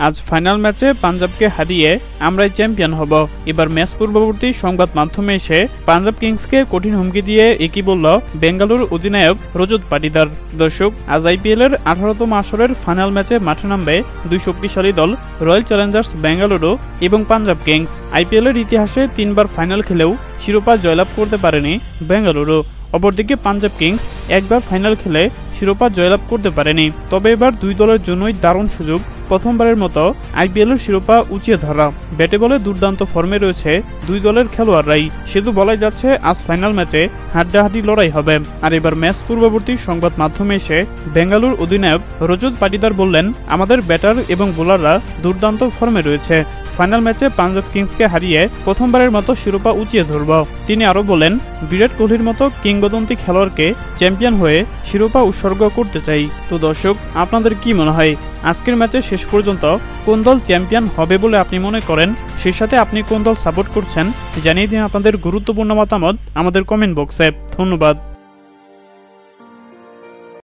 আজ ফাইনাল ম্যাচে পাঞ্জাবকে হারিয়ে আমরাই চ্যাম্পিয়ন হব। এবার ম্যাচ পূর্ববর্তী সংবাদ মাধ্যমে এসে পাঞ্জাব কিংসকে কঠিন হুমকি দিয়ে একই বলল বেঙ্গালুরু অধিনায়ক রজত পাটিদার। দর্শক, আজ আইপিএলের 18তম আসরের ফাইনাল ম্যাচে মাঠে নামবে দুই শক্তিশালী দল রয়্যাল চ্যালেঞ্জার্স বেঙ্গালুরু এবং পাঞ্জাব কিংস। আইপিএলের ইতিহাসে 3বার ফাইনাল খেলেও শিরোপা জয়লাভ করতে পারেনি বেঙ্গালুরু। অপরদিকে পাঞ্জাব কিংস একবার ফাইনাল খেলে শিরোপা জয়লাভ করতে পারেনি। তবে এবার দুই দলের জন্যই দারুণ সুযোগ প্রথমবারের মতো আইপিএলের শিরোপা উঁচিয়ে ধরা। ব্যাটে বলে দুর্দান্ত ফর্মে রয়েছে দুই দলের খেলোয়াড়রাই। শুধু বলাই যাচ্ছে আজ ফাইনাল ম্যাচে হাড্ডাহাড্ডি লড়াই হবে। আর এবার ম্যাচ পূর্ববর্তী সংবাদ মাধ্যমে এসে বেঙ্গালুরু অধিনায়ক রজত পাটিদার বললেন, আমাদের ব্যাটার এবং বোলাররা দুর্দান্ত ফর্মে রয়েছে। ফাইনাল ম্যাচে পাঞ্জাব কিংসকে হারিয়ে প্রথমবারের মতো শিরোপা উঁচিয়ে ধরব। তিনি আরও বলেন, বিরাট কোহলির মতো কিংবদন্তি খেলোয়াড়কে চ্যাম্পিয়ন হয়ে শিরোপা উৎসর্গ করতে চাই। তো দর্শক, আপনাদের কি মনে হয় আজকের ম্যাচে শেষ পর্যন্ত কোন দল চ্যাম্পিয়ন হবে বলে আপনি মনে করেন? সেই সাথে আপনি কোন দল সাপোর্ট করছেন জানিয়ে দিন আপনাদের গুরুত্বপূর্ণ মতামত আমাদের কমেন্ট বক্সে। ধন্যবাদ।